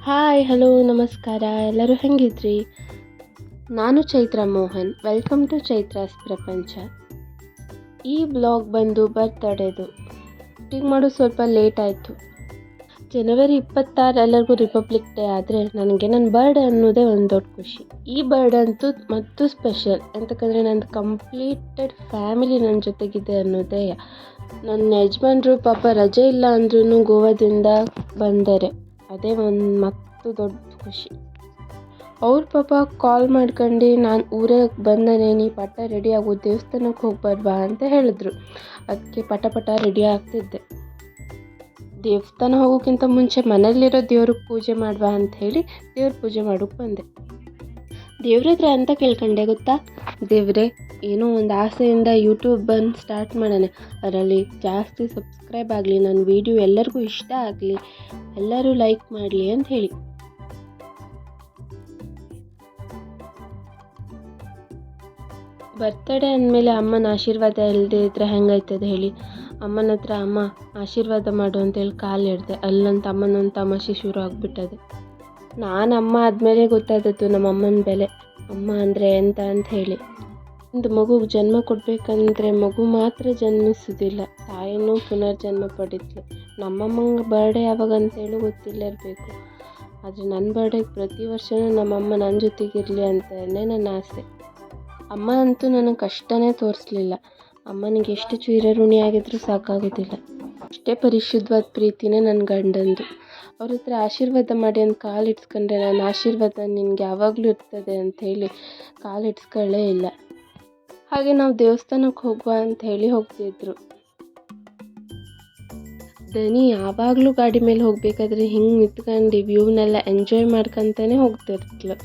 Hi hello ನಮಸ್ಕಾರ ಎಲ್ಲರೂ ಹೆಂಗಿದ್ರಿ? ನಾನು ಚೈತ್ರ ಮೋಹನ್. ವೆಲ್ಕಮ್ ಟು ಚೈತ್ರಾಸ್ ಪ್ರಪಂಚ. ಈ ಬ್ಲಾಗ್ ಬಂದು ಬರ್ತಡೇದು. ಶೂಟಿಂಗ್ ಮಾಡೋದು ಸ್ವಲ್ಪ ಲೇಟ್ ಆಯಿತು. ಜನವರಿ 26 ಎಲ್ಲರಿಗೂ ರಿಪಬ್ಲಿಕ್ ಡೇ ಆದರೆ ನನಗೆ ನನ್ನ ಬರ್ಡೇ ಅನ್ನೋದೇ ಒಂದು ದೊಡ್ಡ ಖುಷಿ. ಈ ಬರ್ಡೇ ಅಂತೂ ಮತ್ತು ಸ್ಪೆಷಲ್ ಎಂತಕ್ಕಂದರೆ ನಂದು ಕಂಪ್ಲೀಟೆಡ್ ಫ್ಯಾಮಿಲಿ ನನ್ನ ಜೊತೆಗಿದೆ ಅನ್ನೋದೇ. ನನ್ನ ಯಜಮಾನ್ರು ಪಾಪ ರಜೆ ಇಲ್ಲ ಅಂದ್ರೂ ಗೋವಾದಿಂದ ಬಂದರೆ ಅದೇ ಒಂದು ಮತ್ತು ದೊಡ್ಡ ಖುಷಿ. ಅವ್ರ ಪಾಪ ಕಾಲ್ ಮಾಡ್ಕೊಂಡು ನಾನು ಊರಿಗೆ ಬಂದನೆ, ನೀ ಪಟ ರೆಡಿ ಆಗೋ ದೇವಸ್ಥಾನಕ್ಕೆ ಹೋಗಿ ಬರ್ಬಾ ಅಂತ ಹೇಳಿದ್ರು. ಅದಕ್ಕೆ ಪಟ ರೆಡಿ ಆಗ್ತಿದ್ದೆ. ದೇವಸ್ಥಾನ ಹೋಗೋಕ್ಕಿಂತ ಮುಂಚೆ ಮನೇಲಿರೋ ದೇವ್ರಿಗೆ ಪೂಜೆ ಮಾಡುವ ಅಂತ ಹೇಳಿ ದೇವ್ರ ಪೂಜೆ ಮಾಡೋಕ್ಕೆ ಬಂದೆ. ದೇವ್ರ ಹತ್ರ ಅಂತ ಕೇಳ್ಕೊಂಡೆ ಗೊತ್ತಾ? ದೇವ್ರೆ, ಏನೋ ಒಂದು ಆಸೆಯಿಂದ ಯೂಟ್ಯೂಬನ್ನು ಸ್ಟಾರ್ಟ್ ಮಾಡೋಣ, ಅದರಲ್ಲಿ ಜಾಸ್ತಿ ಸಬ್ಸ್ಕ್ರೈಬ್ ಆಗಲಿ, ನನ್ನ ವಿಡಿಯೋ ಎಲ್ಲರಿಗೂ ಇಷ್ಟ ಆಗಲಿ, ಎಲ್ಲರೂ ಲೈಕ್ ಮಾಡಲಿ ಅಂತ ಹೇಳಿ. ಬರ್ತಡೇ ಅಂದಮೇಲೆ ಅಮ್ಮನ ಆಶೀರ್ವಾದ ಇಲ್ಲದೆ ಇದ್ರೆ ಹೆಂಗಾಯ್ತದೆ ಹೇಳಿ. ಅಮ್ಮನ ಹತ್ರ ಅಮ್ಮ ಆಶೀರ್ವಾದ ಮಾಡು ಅಂತೇಳಿ ಕಾಲು ಹಿಡ್ದೆ. ಅಲ್ಲಂತ ಅಮ್ಮನೊಂದು ತಮಾಷೆ ಶುರು ಆಗಿಬಿಟ್ಟದೆ. ನಾನು ಅಮ್ಮ ಆದಮೇಲೆ ಗೊತ್ತಾದದ್ದು ನಮ್ಮ ಅಮ್ಮನ ಬೆಲೆ, ಅಮ್ಮ ಅಂದರೆ ಎಂತ ಅಂತ ಹೇಳಿ. ಒಂದು ಮಗುಗೆ ಜನ್ಮ ಕೊಡಬೇಕಂದ್ರೆ ಮಗು ಮಾತ್ರ ಜನ್ಮಿಸೋದಿಲ್ಲ, ತಾಯಿನೂ ಪುನರ್ಜನ್ಮ ಪಡಿದ್ಲು. ನಮ್ಮಮ್ಮಂಗೆ ಬರ್ಡೇ ಯಾವಾಗ ಅಂತೇಳಿ ಗೊತ್ತಿಲ್ಲ ಇರಬೇಕು, ಆದರೆ ನನ್ನ ಬರ್ಡೇಗೆ ಪ್ರತಿ ವರ್ಷವೂ ನಮ್ಮಮ್ಮ ನನ್ನ ಜೊತೆಗಿರಲಿ ಅಂತಲೇ ನನ್ನ ಆಸೆ. ಅಮ್ಮ ಅಂತೂ ನನಗೆ ಕಷ್ಟನೇ ತೋರಿಸ್ಲಿಲ್ಲ. ಅಮ್ಮನಿಗೆ ಎಷ್ಟು ಚಿರಋಣಿ ಆಗಿದ್ರೂ ಸಾಕಾಗೋದಿಲ್ಲ. ಅಷ್ಟೇ ಪರಿಶುದ್ಧವಾದ ಪ್ರೀತಿನೇ ನನ್ನ ಗಂಡಂದು. ಅವ್ರ ಹತ್ರ ಆಶೀರ್ವಾದ ಮಾಡಿ ಅಂತ ಕಾಲು ಇಡ್ಸ್ಕೊಂಡ್ರೆ ನನ್ನ ಆಶೀರ್ವಾದ ನಿನಗೆ ಯಾವಾಗಲೂ ಇರ್ತದೆ ಅಂಥೇಳಿ ಕಾಲು ಇಡ್ಸ್ಕೊಳ್ಳೇ ಇಲ್ಲ. ಹಾಗೆ ನಾವು ದೇವಸ್ಥಾನಕ್ಕೆ ಹೋಗುವ ಅಂತ ಹೇಳಿ ಹೋಗ್ತಿದ್ರು. ದನಿ ಯಾವಾಗಲೂ ಗಾಡಿ ಮೇಲೆ ಹೋಗಬೇಕಾದ್ರೆ ಹಿಂಗೆ ನಿಂತ್ಕೊಂಡು ವ್ಯೂನೆಲ್ಲ ಎಂಜಾಯ್ ಮಾಡ್ಕೊತಾನೆ ಹೋಗ್ತಿರ್ತ್ಲು.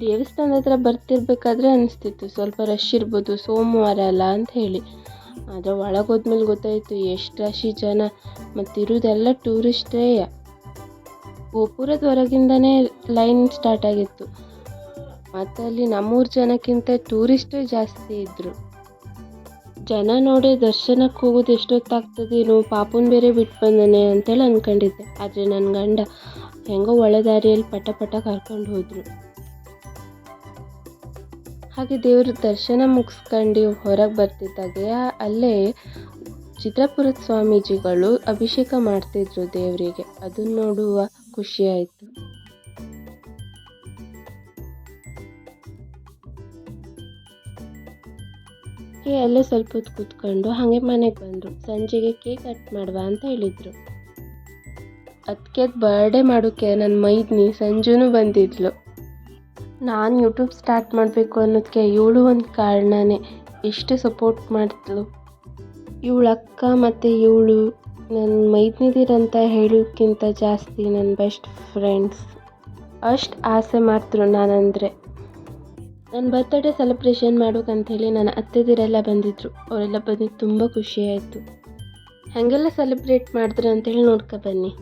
ದೇವಸ್ಥಾನದ ಹತ್ರ ಬರ್ತಿರ್ಬೇಕಾದ್ರೆ ಅನಿಸ್ತಿತ್ತು ಸ್ವಲ್ಪ ರಶ್ ಇರ್ಬೋದು, ಸೋಮವಾರ ಅಲ್ಲ ಅಂತ ಹೇಳಿ. ಆದರೆ ಒಳಗೋದ್ಮೇಲೆ ಗೊತ್ತಾಯಿತು ಎಷ್ಟು ರಾಶಿ ಜನ, ಮತ್ತಿರೋದೆಲ್ಲ ಟೂರಿಸ್ಟೇ. ಗೋಪುರದ ಹೊರಗಿಂದನೇ ಲೈನ್ ಸ್ಟಾರ್ಟ್ ಆಗಿತ್ತು. ಮತ್ತು ಅಲ್ಲಿ ನಮ್ಮೂರು ಜನಕ್ಕಿಂತ ಟೂರಿಸ್ಟೇ ಜಾಸ್ತಿ ಇದ್ದರು. ಜನ ನೋಡಿ ದರ್ಶನಕ್ಕೆ ಹೋಗೋದು ಎಷ್ಟೊತ್ತಾಗ್ತದೇನೋ, ಪಾಪುನ ಬೇರೆ ಬಿಟ್ಟು ಬಂದನೆ ಅಂತೇಳಿ ಅಂದ್ಕೊಂಡಿದ್ದೆ. ಆದರೆ ನನ್ನ ಗಂಡ ಹೆಂಗೋ ಒಳದಾರಿಯಲ್ಲಿ ಪಟ ಕರ್ಕೊಂಡು ಹೋದರು. ಹಾಗೆ ದೇವ್ರ ದರ್ಶನ ಮುಗಿಸ್ಕೊಂಡು ಹೊರಗೆ ಬರ್ತಿದ್ದಾಗೆ ಅಲ್ಲೇ ಚಿತ್ರಪುರದ ಸ್ವಾಮೀಜಿಗಳು ಅಭಿಷೇಕ ಮಾಡ್ತಿದ್ರು ದೇವರಿಗೆ. ಅದನ್ನು ನೋಡುವ ಖುಷಿ ಆಯಿತು. ಅಲ್ಲೇ ಸ್ವಲ್ಪ ಹೊತ್ತು ಕೂತ್ಕೊಂಡು ಹಾಗೆ ಮನೆಗೆ ಬಂದರು. ಸಂಜೆಗೆ ಕೇಕ್ ಕಟ್ ಮಾಡುವ ಅಂತ ಹೇಳಿದರು. ಅದಕ್ಕೆ ಬರ್ಡೇ ಮಾಡೋಕ್ಕೆ ನನ್ನ ಮೈದ್ನಿ ಸಂಜುನೂ ಬಂದಿದ್ಲು. ನಾನು ಯೂಟ್ಯೂಬ್ ಸ್ಟಾರ್ಟ್ ಮಾಡಬೇಕು ಅನ್ನೋದಕ್ಕೆ ಇವಳು ಒಂದು ಕಾರಣನೇ. ಎಷ್ಟು ಸಪೋರ್ಟ್ ಮಾಡ್ತಳು. ಇವಳ ಅಕ್ಕ ಮತ್ತು ಇವಳು ನನ್ನ ಮೈದ್ನಿದಿರಂತ ಹೇಳೋಕ್ಕಿಂತ ಜಾಸ್ತಿ ನನ್ನ ಬೆಸ್ಟ್ ಫ್ರೆಂಡ್ಸ್. ಅಷ್ಟು ಆಸೆ ಮಾಡ್ತರು ನಾನಂದರೆ. ನನ್ನ ಬರ್ತ್ಡೇ ಸೆಲೆಬ್ರೇಷನ್ ಮಾಡೋಕ್ಕಂಥೇಳಿ ನನ್ನ ಅತ್ತೆದಿರೆಲ್ಲ ಬಂದಿದ್ದರು. ಅವರೆಲ್ಲ ಬಂದಿದ್ದು ತುಂಬ ಖುಷಿ ಆಯಿತು. ಹಾಗೆಲ್ಲ ಸೆಲೆಬ್ರೇಟ್ ಮಾಡಿದ್ರು ಅಂತೇಳಿ ನೋಡ್ಕೊ ಬನ್ನಿ.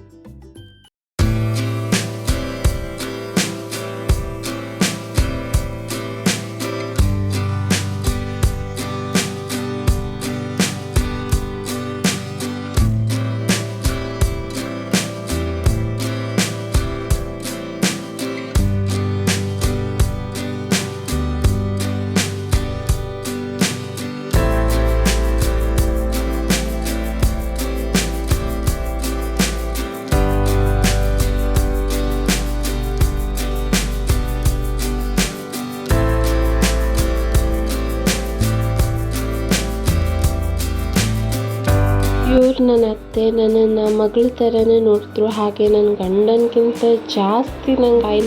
ಇವ್ರು ನನ್ನ ಅತ್ತೆ ನನ್ನನ್ನು ಮಗಳ ಥರನೇ ನೋಡ್ತರು. ಹಾಗೆ ನನ್ನ ಗಂಡನಕ್ಕಿಂತ ಜಾಸ್ತಿ ನಂಗೆ ಐ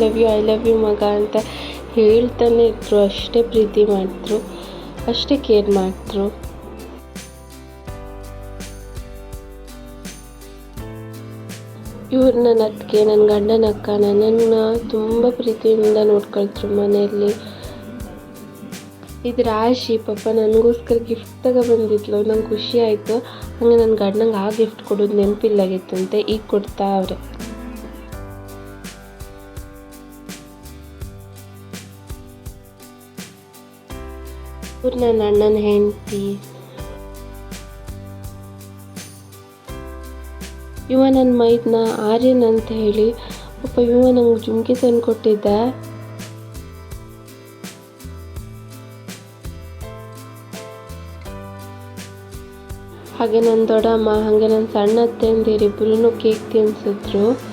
ಲವ್ ಯು ಮಗ ಅಂತ ಹೇಳ್ತಾನೆ ಇದ್ರು. ಅಷ್ಟೇ ಪ್ರೀತಿ ಮಾಡ್ತರು, ಅಷ್ಟೇ ಕೇರ್ ಮಾಡ್ತರು. ಇವ್ರು ನನ್ನ ಅತ್ತಿಗೆ, ನನ್ನ ಗಂಡನ ಅಕ್ಕ, ನನ್ನನ್ನು ತುಂಬ ಪ್ರೀತಿಯಿಂದ ನೋಡ್ಕೊಳ್ತರು ಮನೆಯಲ್ಲಿ. ಇದು ರಾಶಿ ಪಾಪ ನನಗೋಸ್ಕರ ಗಿಫ್ಟ್ ತಗೊಬಂದಿದ್ಲು. ನಂಗೆ ಖುಷಿ ಆಯಿತು. ಹಾಗೆ ನನ್ನ ಗಂಡಂಗೆ ಆ ಗಿಫ್ಟ್ ಕೊಡೋದು ನೆನಪಿಲ್ಲಾಗಿತ್ತಂತೆ, ಈಗ ಕೊಡ್ತಾ ಅವ್ರೆ. ಇವ್ರು ನನ್ನ ಅಣ್ಣನ ಹೆಂಡತಿ. ಇವ ನನ್ನ ಮೈದ್ನ ಆರ್ಯನ್ ಅಂತ ಹೇಳಿ. ಪಾಪ ಇವ ನಂಗೆ ಜುಮ್ಕಿ ತಂದು ಕೊಟ್ಟಿದ್ದ. ಹಾಗೆ ನನ್ನ ದೊಡ್ಡಮ್ಮ ಹಾಗೆ ನನ್ನ ಸಣ್ಣ ಅತ್ತೆಂದಿರಿಬ್ಬರೂ ಕೇಕ್ ತಿನ್ನಿಸಿದ್ರು.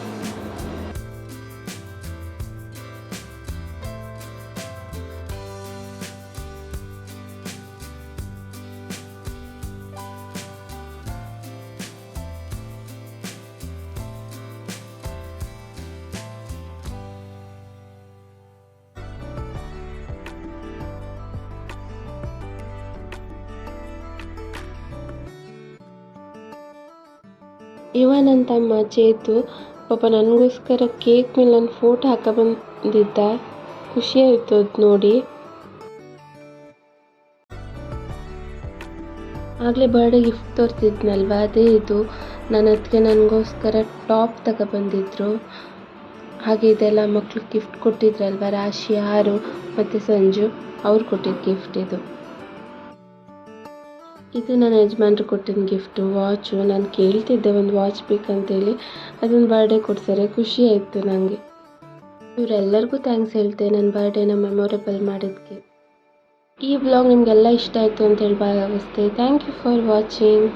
ಇವ ನನ್ನ ತಮ್ಮ ಚೇತು. ಪಾಪ ನನಗೋಸ್ಕರ ಕೇಕ್ ಮೇಲೆ ನನ್ನ ಫೋಟೋ ಬಂದಿದ್ದ. ಖುಷಿ ಆಯಿತು ಅದು ನೋಡಿ. ಆಗಲೇ ಬರ್ಡೇ ಗಿಫ್ಟ್ ತೋರಿಸಿದ್ನಲ್ವ, ಅದೇ ಇದು. ನನ್ನ ಅದಕ್ಕೆ ನನಗೋಸ್ಕರ ಟಾಪ್ ಬಂದಿದ್ರು. ಹಾಗೆ ಇದೆಲ್ಲ ಮಕ್ಳು ಗಿಫ್ಟ್ ಕೊಟ್ಟಿದ್ರಲ್ವ, ರಾಶಿ, ಆರು ಮತ್ತು ಸಂಜು, ಅವ್ರು ಕೊಟ್ಟಿದ್ದ ಗಿಫ್ಟ್ ಇದು. ಇದು ನನ್ನ ಯಜಮಾನ್ರು ಕೊಟ್ಟಿದ್ದ ಗಿಫ್ಟು, ವಾಚು. ನಾನು ಕೇಳ್ತಿದ್ದೆ ಒಂದು ವಾಚ್ ಬೇಕಂತೇಳಿ, ಅದೊಂದು ಬರ್ಡೇ ಕೊಡ್ತಾರೆ. ಖುಷಿ ಆಯಿತು ನನಗೆ. ಇವರೆಲ್ಲರಿಗೂ ಥ್ಯಾಂಕ್ಸ್ ಹೇಳ್ತೆ ನನ್ನ ಬರ್ಡೇನ ಮೆಮೊರೇಬಲ್ ಮಾಡಿದ್ದಕ್ಕೆ. ಈ ವ್ಲಾಗ್ ನಿಮಗೆಲ್ಲ ಇಷ್ಟ ಆಯಿತು ಅಂತೇಳಿ ಭಾವಿಸ್ತೆ. Thank you for watching.